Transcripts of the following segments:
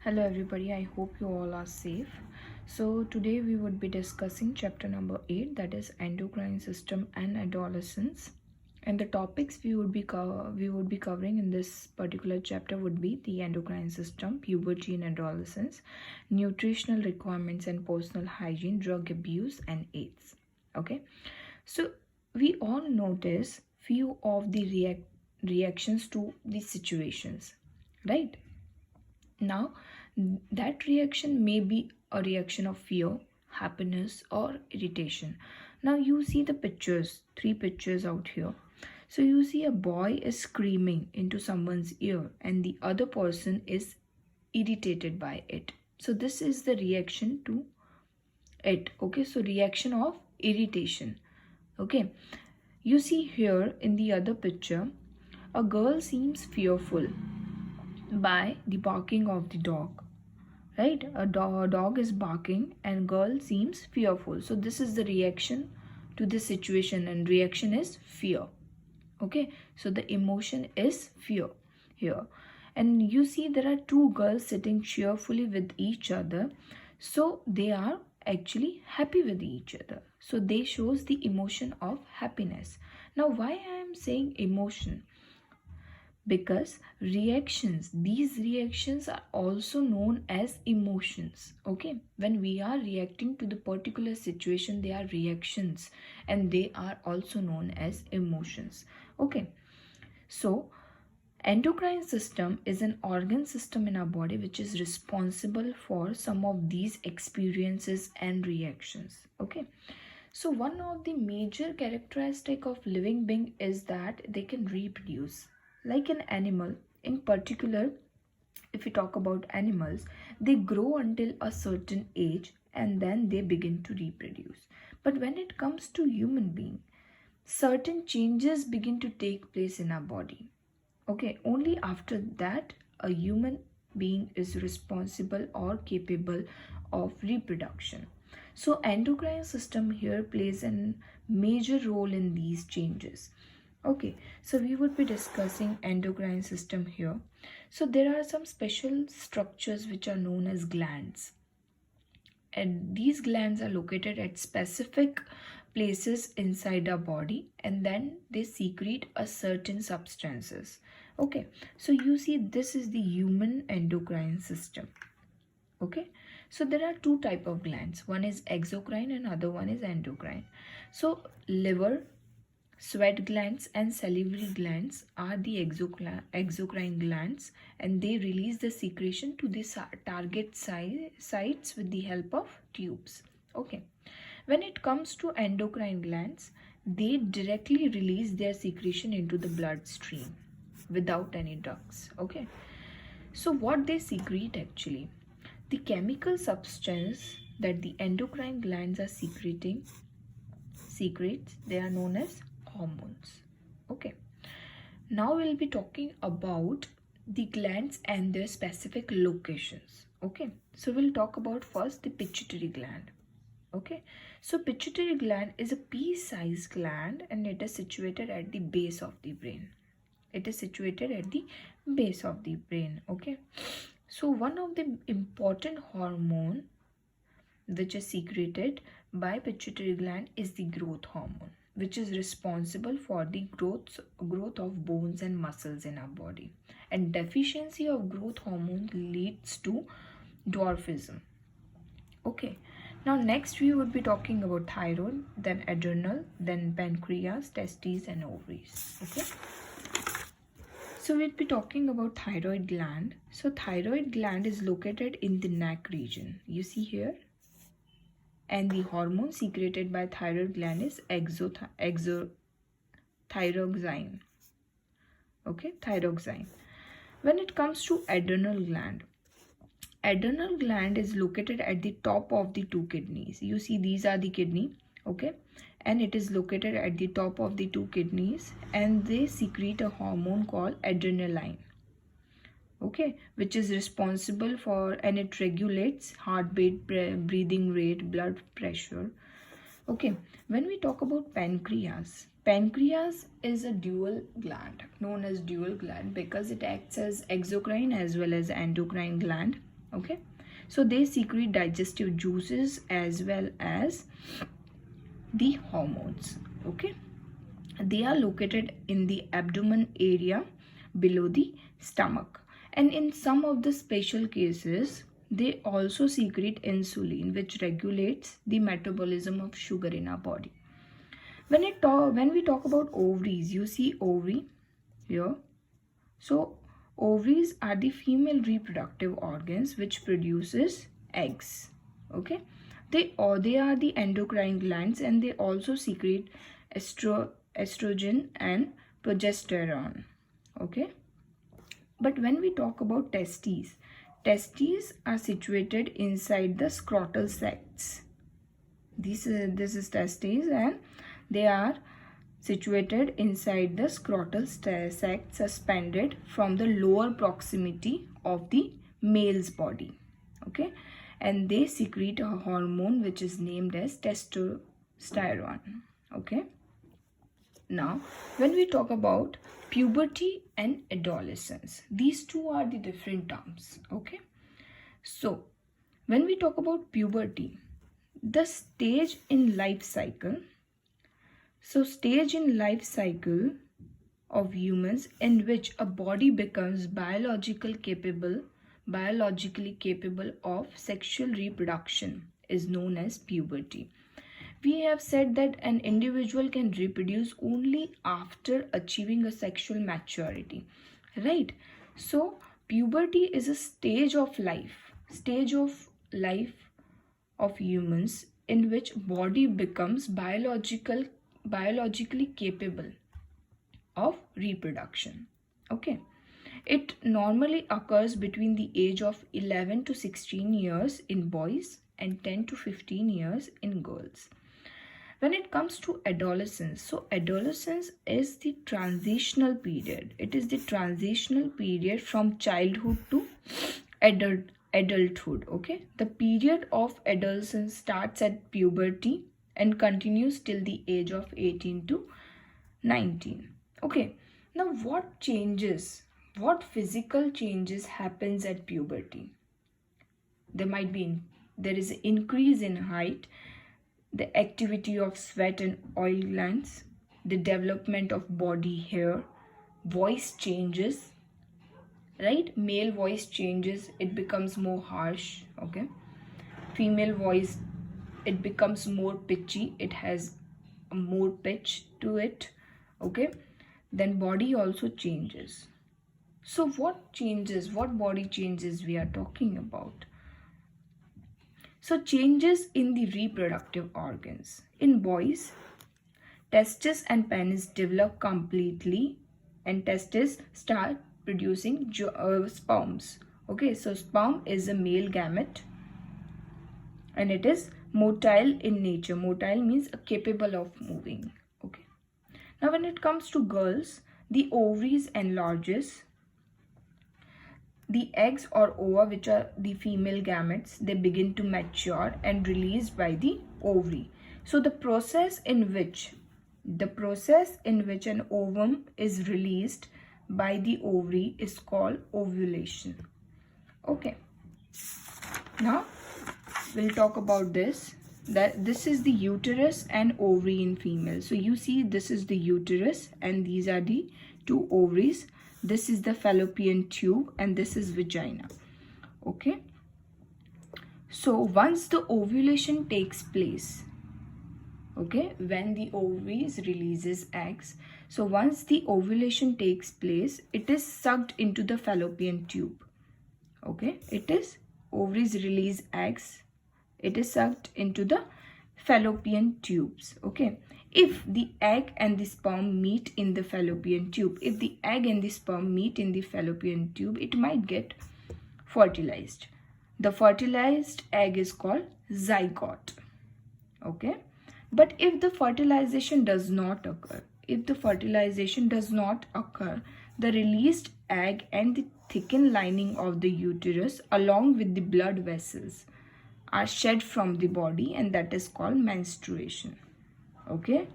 Hello everybody, I hope you all are safe. So today we would be discussing chapter number 8, that is endocrine system and adolescence. And the topics we would be covering in this particular chapter would be the endocrine system, puberty and adolescence, nutritional requirements and personal hygiene, drug abuse and AIDS. Okay? So we all notice few of the reactions to these situations, right? Now, that reaction may be a reaction of fear, happiness, or irritation. Now, you see the pictures, three pictures out here. So, you see a boy is screaming into someone's ear, and the other person is irritated by it. So, this is the reaction to it. Okay, so reaction of irritation. Okay, you see here in the other picture, a girl seems fearful by the barking of the dog, right? A dog is barking and girl seems fearful, so this is the reaction to this situation, and reaction is fear. Okay, so the emotion is fear here. And you see there are two girls sitting cheerfully with each other, so they are actually happy with each other, so they shows the emotion of happiness. Now why I am saying emotion? Because these reactions are also known as emotions. Okay, when we are reacting to the particular situation, they are reactions and they are also known as emotions. Okay, so endocrine system is an organ system in our body which is responsible for some of these experiences and reactions. Okay, so one of the major characteristic of living being is that they can reproduce. Like an animal, in particular, if we talk about animals, they grow until a certain age and then they begin to reproduce. But when it comes to human being, certain changes begin to take place in our body. Okay, only after that a human being is responsible or capable of reproduction. So endocrine system here plays a major role in these changes. Okay, so we would be discussing endocrine system here. So there are some special structures which are known as glands, and these glands are located at specific places inside our body, and then they secrete a certain substances. Okay, so you see this is the human endocrine system. Okay, so there are two type of glands, one is exocrine and other one is endocrine. So liver, sweat glands and salivary glands are the exocrine glands, and they release the secretion to the target sites with the help of tubes. Okay, when it comes to endocrine glands, they directly release their secretion into the bloodstream without any drugs. Okay, so what they secrete actually, the chemical substance that the endocrine glands are secretes, they are known as hormones. Okay, now we'll be talking about the glands and their specific locations. Okay, so we'll talk about first the pituitary gland. Okay, so pituitary gland is a pea-sized gland and it is situated at the base of the brain. It is situated at the base of the brain. Okay, so one of the important hormone which is secreted by pituitary gland is the growth hormone, which is responsible for the growth of bones and muscles in our body. And deficiency of growth hormone leads to dwarfism. Okay, now next we would be talking about thyroid, then adrenal, then pancreas, testes and ovaries. Okay, so we'll be talking about thyroid gland. So thyroid gland is located in the neck region, you see here, and the hormone secreted by thyroid gland is thyroxine. Okay, thyroxine. When it comes to adrenal gland is located at the top of the two kidneys. You see these are the kidney. Okay, and it is located at the top of the two kidneys, and they secrete a hormone called adrenaline. Okay, which is responsible for, and it regulates heartbeat, breathing rate, blood pressure. Okay, when we talk about pancreas is a dual gland, known as dual gland because it acts as exocrine as well as endocrine gland. Okay, so they secrete digestive juices as well as the hormones. Okay, they are located in the abdomen area below the stomach, and in some of the special cases they also secrete insulin, which regulates the metabolism of sugar in our body. When we talk about ovaries, you see ovary here. So ovaries are the female reproductive organs which produces eggs. Okay, they are the endocrine glands, and they also secrete estrogen and progesterone. Okay, but when we talk about testes are situated inside the scrotal sacs. This is testes, and they are situated inside the scrotal sac, suspended from the lower proximity of the male's body. Okay, and they secrete a hormone which is named as testosterone. Okay, now when we talk about puberty and adolescence, these two are the different terms. Okay, so when we talk about puberty, the stage in life cycle, stage in life cycle of humans in which a body becomes biologically capable of sexual reproduction is known as puberty. We have said that an individual can reproduce only after achieving a sexual maturity, right? So puberty is a stage of life of humans in which body becomes biologically capable of reproduction. Okay, it normally occurs between the age of 11 to 16 years in boys and 10 to 15 years in girls. When it comes to adolescence, so adolescence is the transitional period. It is the transitional period from childhood to adulthood. Okay, the period of adolescence starts at puberty and continues till the age of 18 to 19. Okay, now what physical changes happens at puberty? There is an increase in height, the activity of sweat and oil glands, the development of body hair, voice changes, right? Male voice changes, it becomes more harsh. Okay, female voice, it becomes more pitchy, it has more pitch to it. Okay, then body also changes. So what body changes we are talking about? So changes in the reproductive organs. In boys, testes and penis develop completely, and testes start producing sperms. Okay, so sperm is a male gamete, and it is motile in nature. Motile means capable of moving. Okay, now when it comes to girls, the ovaries enlarges. The eggs or ova, which are the female gametes, they begin to mature and released by the ovary. So the process in which an ovum is released by the ovary is called ovulation. Okay, now we'll talk about this. That this is the uterus and ovary in female. So you see, this is the uterus and these are the two ovaries. This is the fallopian tube and this is vagina. Okay, so once the ovulation takes place, okay, when the ovaries releases eggs, so once the ovulation takes place, it is sucked into the fallopian tube. Okay, ovaries release eggs, it is sucked into the fallopian tubes. Okay, if the egg and the sperm meet in the fallopian tube, it might get fertilized. The fertilized egg is called zygote. Okay, but if the fertilization does not occur, the released egg and the thickened lining of the uterus along with the blood vessels are shed from the body, and that is called menstruation. Okay,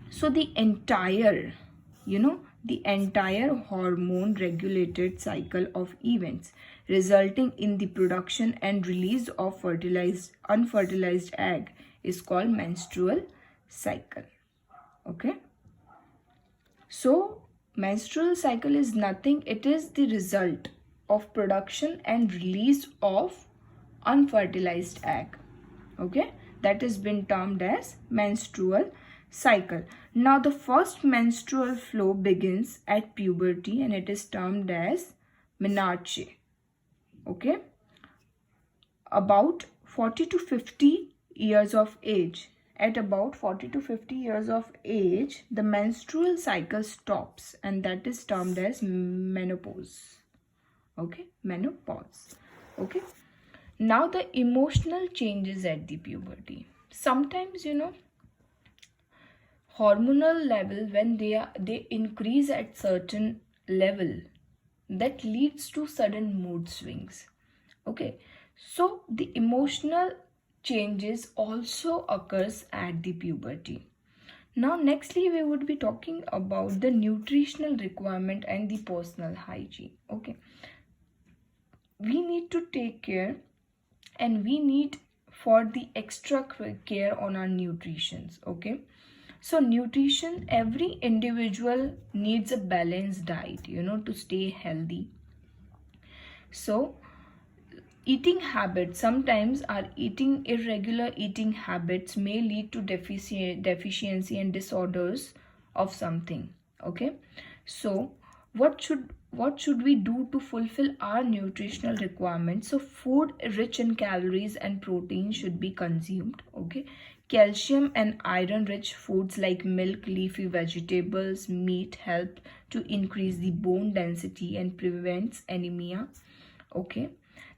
so the entire hormone regulated cycle of events resulting in the production and release of unfertilized egg is called menstrual cycle. Okay, so menstrual cycle is nothing, it is the result of production and release of unfertilized egg. Okay, that has been termed as menstrual cycle. Now the first menstrual flow begins at puberty and it is termed as menarche. Okay, about 40 to 50 years of age. At about 40 to 50 years of age, the menstrual cycle stops and that is termed as menopause. Okay, menopause. Okay, now the emotional changes at the puberty. Sometimes, hormonal level, when they increase at certain level, that leads to sudden mood swings. Okay, so the emotional changes also occurs at the puberty. Now nextly we would be talking about the nutritional requirement and the personal hygiene. Okay, we need to take care and we need for the extra care on our nutrition. Okay, so nutrition, every individual needs a balanced diet, to stay healthy. So eating habits, sometimes our irregular eating habits may lead to deficiency and disorders of something. Okay, so what should we do to fulfill our nutritional requirements? So food rich in calories and protein should be consumed. Okay, calcium and iron rich foods like milk, leafy vegetables, meat help to increase the bone density and prevents anemia. Okay,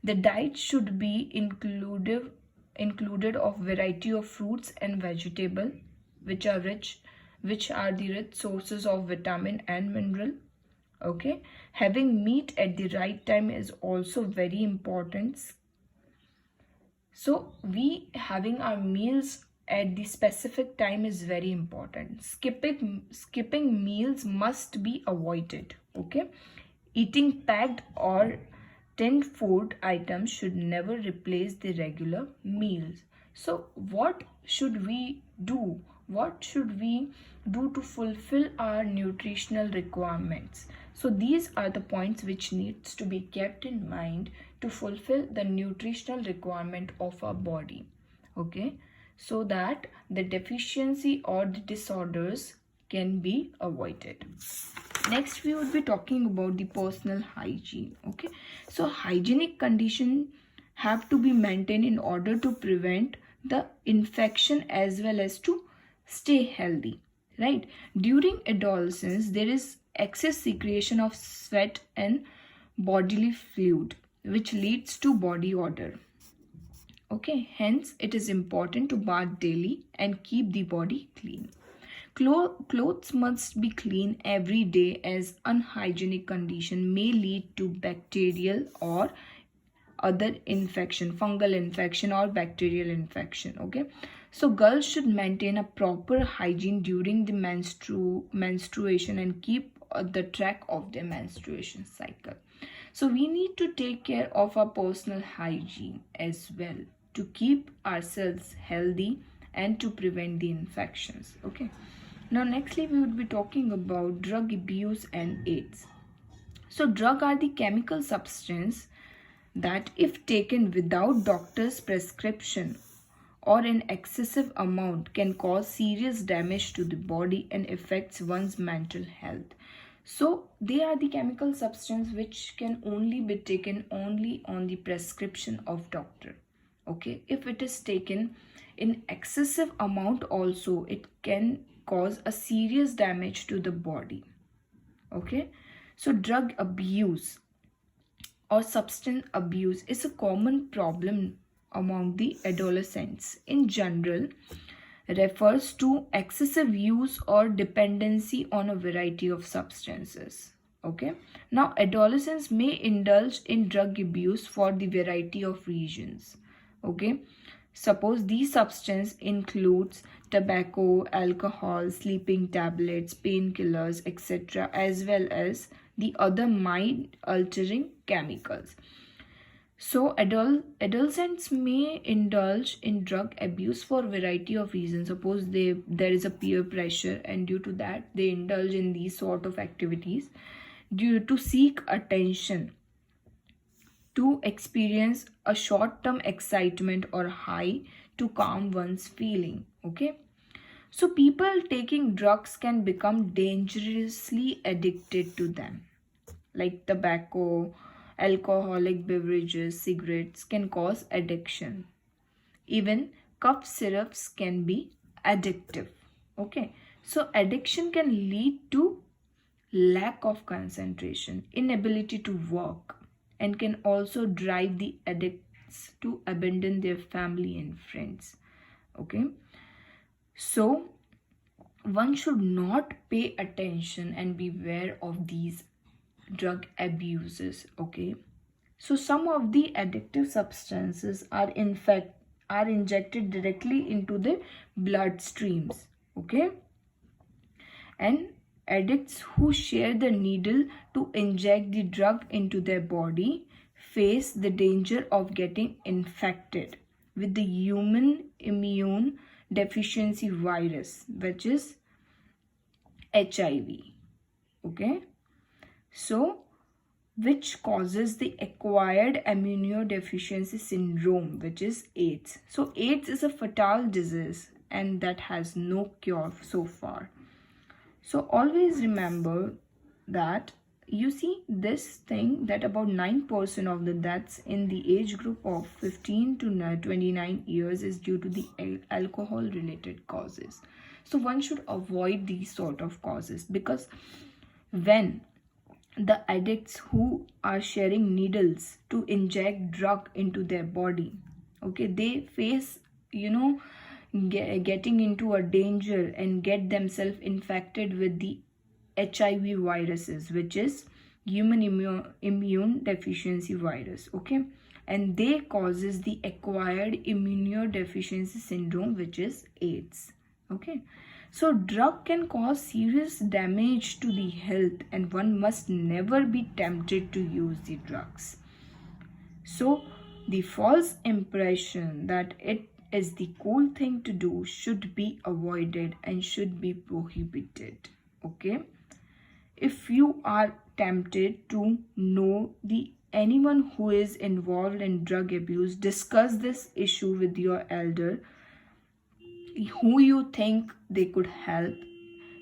the diet should be included of variety of fruits and vegetable which are the rich sources of vitamin and mineral. Okay, having meat at the right time is also very important. So we having our meals at the specific time is very important. Skipping meals must be avoided. Okay, eating packed or tinned food items should never replace the regular meals. So what should we do? What should we do to fulfill our nutritional requirements? So these are the points which needs to be kept in mind to fulfill the nutritional requirement of our body. Okay, so that the deficiency or the disorders can be avoided. Next we would be talking about the personal hygiene. Okay, so hygienic conditions have to be maintained in order to prevent the infection as well as to stay healthy, right? During adolescence there is excess secretion of sweat and bodily fluid which leads to body odor. Okay, hence it is important to bath daily and keep the body clean. Clothes must be clean every day as unhygienic condition may lead to bacterial or other infection, fungal infection or bacterial infection. Okay, so girls should maintain a proper hygiene during the menstruation and keep the track of their menstruation cycle. So we need to take care of our personal hygiene as well to keep ourselves healthy and to prevent the infections. Okay, now nextly we would be talking about drug abuse and AIDS. So drug are the chemical substance that if taken without doctor's prescription or in excessive amount can cause serious damage to the body and affects one's mental health. So they are the chemical substance which can only be taken only on the prescription of doctor. Okay, if it is taken in excessive amount also, it can cause a serious damage to the body. Okay, so drug abuse or substance abuse is a common problem among the adolescents. In general, refers to excessive use or dependency on a variety of substances. Okay, now adolescents may indulge in drug abuse for the variety of reasons. Okay, suppose these substances includes tobacco, alcohol, sleeping tablets, painkillers, etc., as well as the other mind altering chemicals. So adolescents may indulge in drug abuse for a variety of reasons. Suppose there is a peer pressure, and due to that they indulge in these sort of activities due to seek attention, to experience a short-term excitement or high, to calm one's feeling. Okay, so people taking drugs can become dangerously addicted to them, like tobacco, alcoholic beverages, cigarettes can cause addiction. Even cough syrups can be addictive. Okay, so addiction can lead to lack of concentration, inability to work, and can also drive the addicts to abandon their family and friends. Okay, so one should not pay attention and beware of these drug abuses. Okay, so some of the addictive substances are in fact are injected directly into the bloodstreams. Okay, and addicts who share the needle to inject the drug into their body face the danger of getting infected with the human immune deficiency virus, which is HIV. Okay, so which causes the acquired immunodeficiency syndrome, which is AIDS. So AIDS is a fatal disease and that has no cure so far. So always remember that, you see this thing, that about 9% of the deaths in the age group of 15 to 29 years is due to the alcohol related causes. So one should avoid these sort of causes, because when the addicts who are sharing needles to inject drug into their body, okay, they face, getting into a danger and get themselves infected with the HIV viruses, which is human immune deficiency virus. Okay, and they causes the acquired immunodeficiency syndrome, which is AIDS. Okay, so drug can cause serious damage to the health, and one must never be tempted to use the drugs. So the false impression that it is the cool thing to do should be avoided and should be prohibited. Okay, if you are tempted to know the anyone who is involved in drug abuse, discuss this issue with your elder who you think they could help.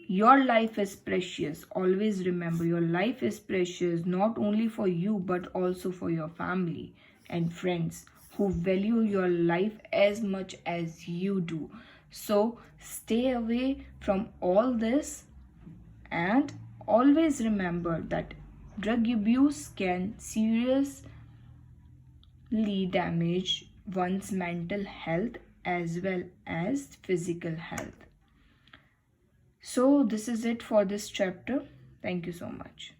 Your life is precious. Always remember, your life is precious not only for you but also for your family and friends who value your life as much as you do. So stay away from all this, and always remember that drug abuse can seriously damage one's mental health as well as physical health. So this is it for this chapter. Thank you so much.